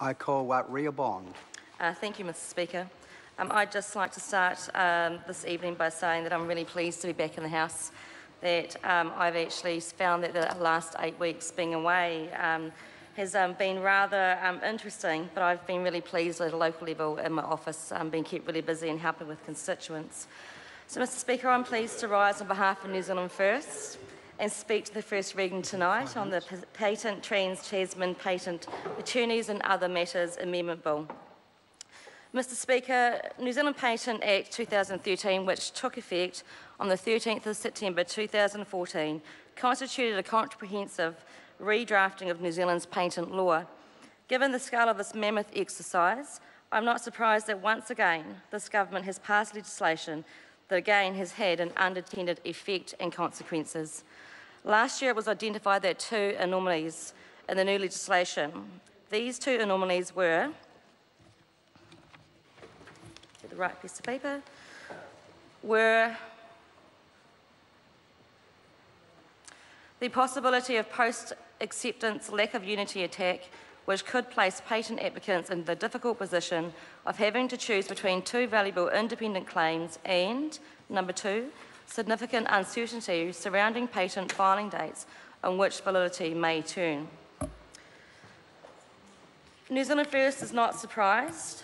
I call Ria Bond. Thank you, Mr. Speaker. I'd just like to start this evening by saying that I'm really pleased to be back in the House, that I've actually found that the last 8 weeks being away has been rather interesting, but I've been really pleased at a local level in my office, being kept really busy and helping with constituents. So, Mr. Speaker, I'm pleased to rise on behalf of New Zealand First and speak to the first reading tonight on the Patent Trans-Tasman Patent Attorneys and Other Matters Amendment Bill. Mr. Speaker, New Zealand Patent Act 2013, which took effect on the 13th of September 2014, constituted a comprehensive redrafting of New Zealand's patent law. Given the scale of this mammoth exercise, I'm not surprised that once again this government has passed legislation that again has had an unintended effect and consequences. Last year it was identified that two anomalies in the new legislation. These two anomalies were, get the right piece of paper, were the possibility of post-acceptance lack of unity attack, which could place patent applicants in the difficult position of having to choose between two valuable independent claims, and, number two, significant uncertainty surrounding patent filing dates on which validity may turn. New Zealand First is not surprised.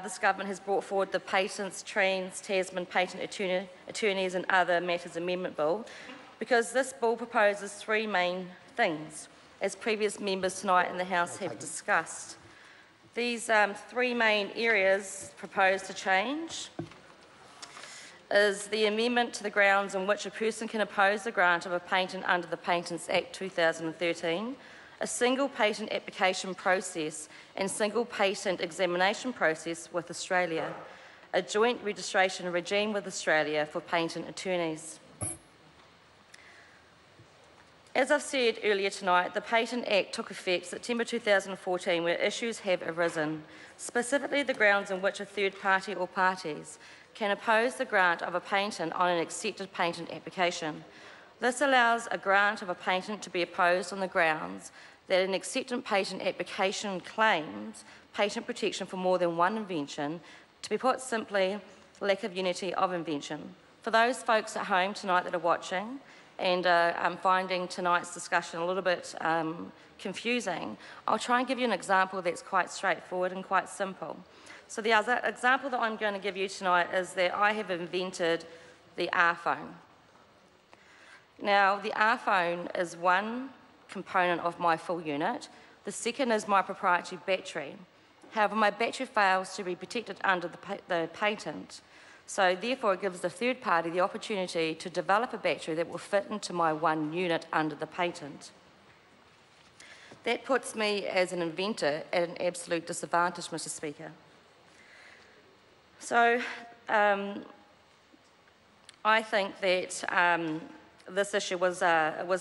This government has brought forward the Patents Trans-Tasman Patent Attorneys and Other Matters Amendment Bill because this bill proposes three main things, as previous members tonight in the House have discussed. These three main areas proposed to change is the amendment to the grounds on which a person can oppose the grant of a patent under the Patents Act 2013, a single patent application process and single patent examination process with Australia, a joint registration regime with Australia for patent attorneys. As I've said earlier tonight, the Patent Act took effect September 2014 where issues have arisen, specifically the grounds on which a third party or parties can oppose the grant of a patent on an accepted patent application. This allows a grant of a patent to be opposed on the grounds that an accepted patent application claims patent protection for more than one invention, to be put simply, lack of unity of invention. For those folks at home tonight that are watching, and I'm finding tonight's discussion a little bit confusing, I'll try and give you an example that's quite straightforward and quite simple. So the other example that I'm going to give you tonight is that I have invented the R-phone. Now, the R-phone is one component of my full unit. The second is my proprietary battery. However, my battery fails to be protected under the patent. So therefore, it gives the third party the opportunity to develop a battery that will fit into my one unit under the patent. That puts me as an inventor at an absolute disadvantage, Mr. Speaker. So I think that this issue was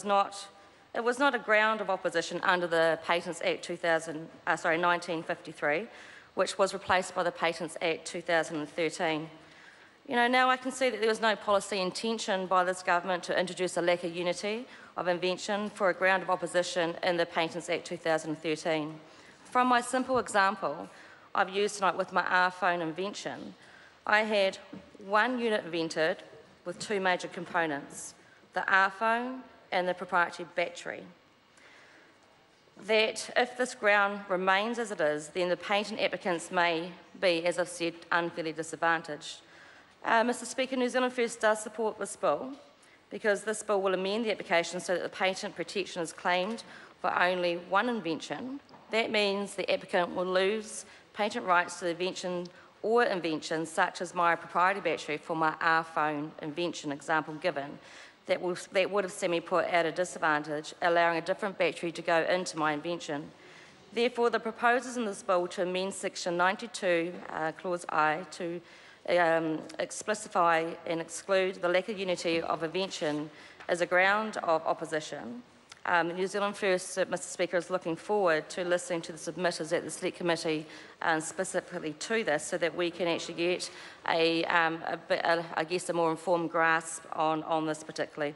not a ground of opposition under the Patents Act 1953, which was replaced by the Patents Act 2013. You know, now I can see that there was no policy intention by this government to introduce a lack of unity of invention for a ground of opposition in the Patents Act 2013. From my simple example I've used tonight with my R-phone invention, I had one unit invented with two major components, the R-phone and the proprietary battery. That if this ground remains as it is, then the patent applicants may be, as I've said, unfairly disadvantaged. Mr. Speaker, New Zealand First does support this bill because this bill will amend the application so that the patent protection is claimed for only one invention. That means the applicant will lose patent rights to the invention or inventions such as my proprietary battery for my R-phone invention example given, that would have seen me put at a disadvantage, allowing a different battery to go into my invention. Therefore, the proposals in this bill to amend Section 92, Clause I, to explicify and exclude the lack of unity of invention as a ground of opposition. New Zealand First, Mr. Speaker, is looking forward to listening to the submitters at the Select Committee specifically to this so that we can actually get I guess, a more informed grasp on this particularly.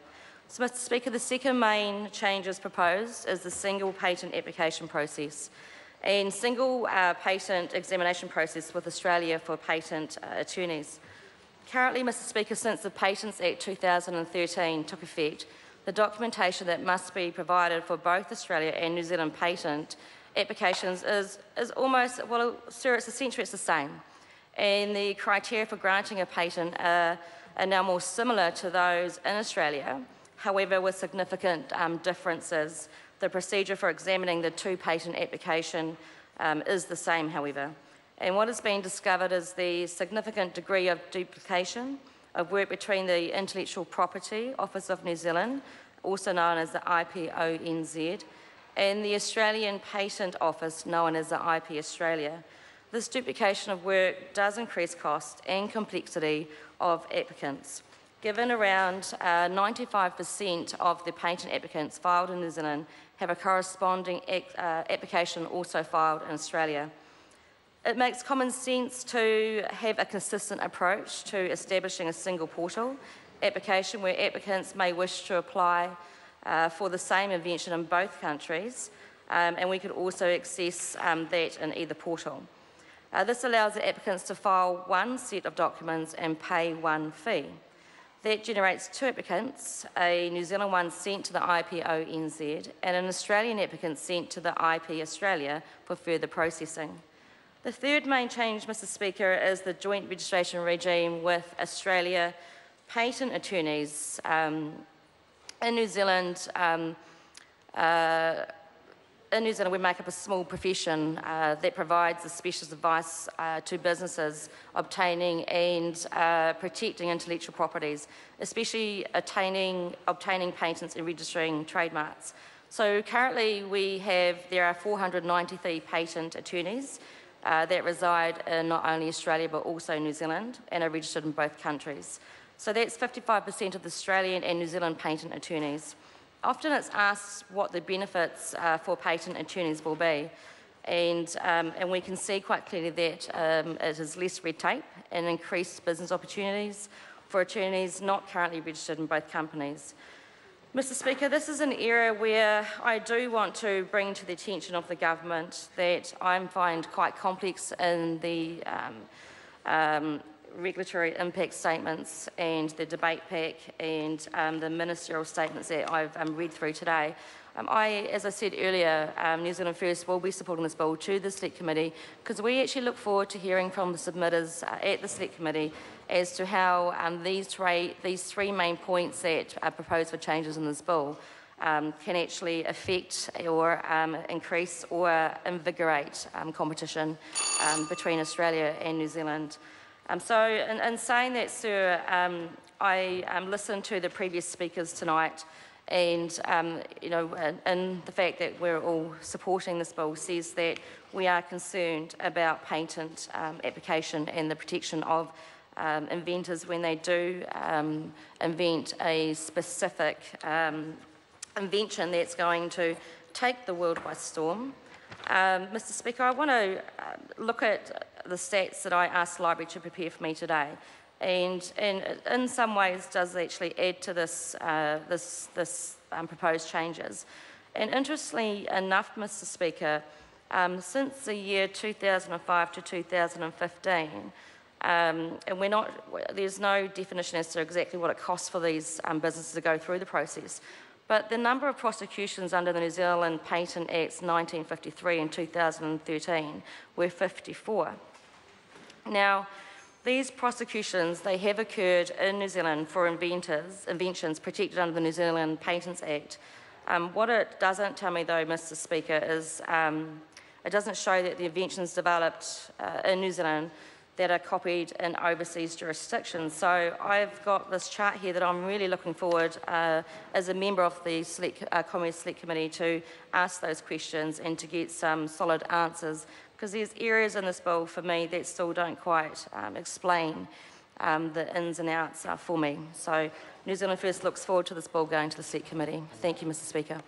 So, Mr. Speaker, the second main changes proposed is the single patent application process. and single patent examination process with Australia for patent attorneys. Currently, Mr Speaker, since the Patents Act 2013 took effect, the documentation that must be provided for both Australia and New Zealand patent applications is almost, well, sir, it's essentially the same. And the criteria for granting a patent are now more similar to those in Australia, however, with significant differences. The procedure for examining the two patent application is the same, however. And what has been discovered is the significant degree of duplication of work between the Intellectual Property Office of New Zealand, also known as the IPONZ, and the Australian Patent Office, known as the IP Australia. This duplication of work does increase cost and complexity of applicants. Given around 95% of the patent applicants filed in New Zealand have a corresponding application also filed in Australia. It makes common sense to have a consistent approach to establishing a single portal application where applicants may wish to apply for the same invention in both countries, and we could also access that in either portal. This allows the applicants to file one set of documents and pay one fee. That generates two applicants, a New Zealand one sent to the IPONZ and an Australian applicant sent to the IP Australia for further processing. The third main change, Mr Speaker, is the joint registration regime with Australia patent attorneys. In New Zealand, we make up a small profession that provides the specialist advice to businesses obtaining and protecting intellectual properties, especially obtaining patents and registering trademarks. So currently there are 493 patent attorneys that reside in not only Australia but also New Zealand and are registered in both countries. So that's 55% of the Australian and New Zealand patent attorneys. Often it's asked what the benefits for patent attorneys will be, and we can see quite clearly that it is less red tape and increased business opportunities for attorneys not currently registered in both companies. Mr Speaker, this is an area where I do want to bring to the attention of the government that I find quite complex in the regulatory impact statements and the debate pack and the ministerial statements that I've read through today. As I said earlier, New Zealand First will be supporting this bill to the Select Committee because we actually look forward to hearing from the submitters at the Select Committee as to how these three main points that are proposed for changes in this bill can actually affect or increase or invigorate competition between Australia and New Zealand. So in saying that, sir, I listened to the previous speakers tonight, and and the fact that we're all supporting this bill says that we are concerned about patent application and the protection of inventors when they do invent a specific invention that's going to take the world by storm. Mr Speaker, I want to look at the stats that I asked the Library to prepare for me today, and in some ways does actually add to this, proposed changes. And interestingly enough, Mr Speaker, since the year 2005 to 2015, and there's no definition as to exactly what it costs for these businesses to go through the process, but the number of prosecutions under the New Zealand Patent Acts 1953 and 2013 were 54. Now, these prosecutions, they have occurred in New Zealand for inventions protected under the New Zealand Patents Act. What it doesn't tell me though, Mr Speaker, is it doesn't show that the inventions developed in New Zealand that are copied in overseas jurisdictions. So I've got this chart here that I'm really looking forward, as a member of the Commerce Select Committee, to ask those questions and to get some solid answers, because there's areas in this bill for me that still don't quite explain the ins and outs for me. So New Zealand First looks forward to this bill going to the Select Committee. Thank you, Mr Speaker.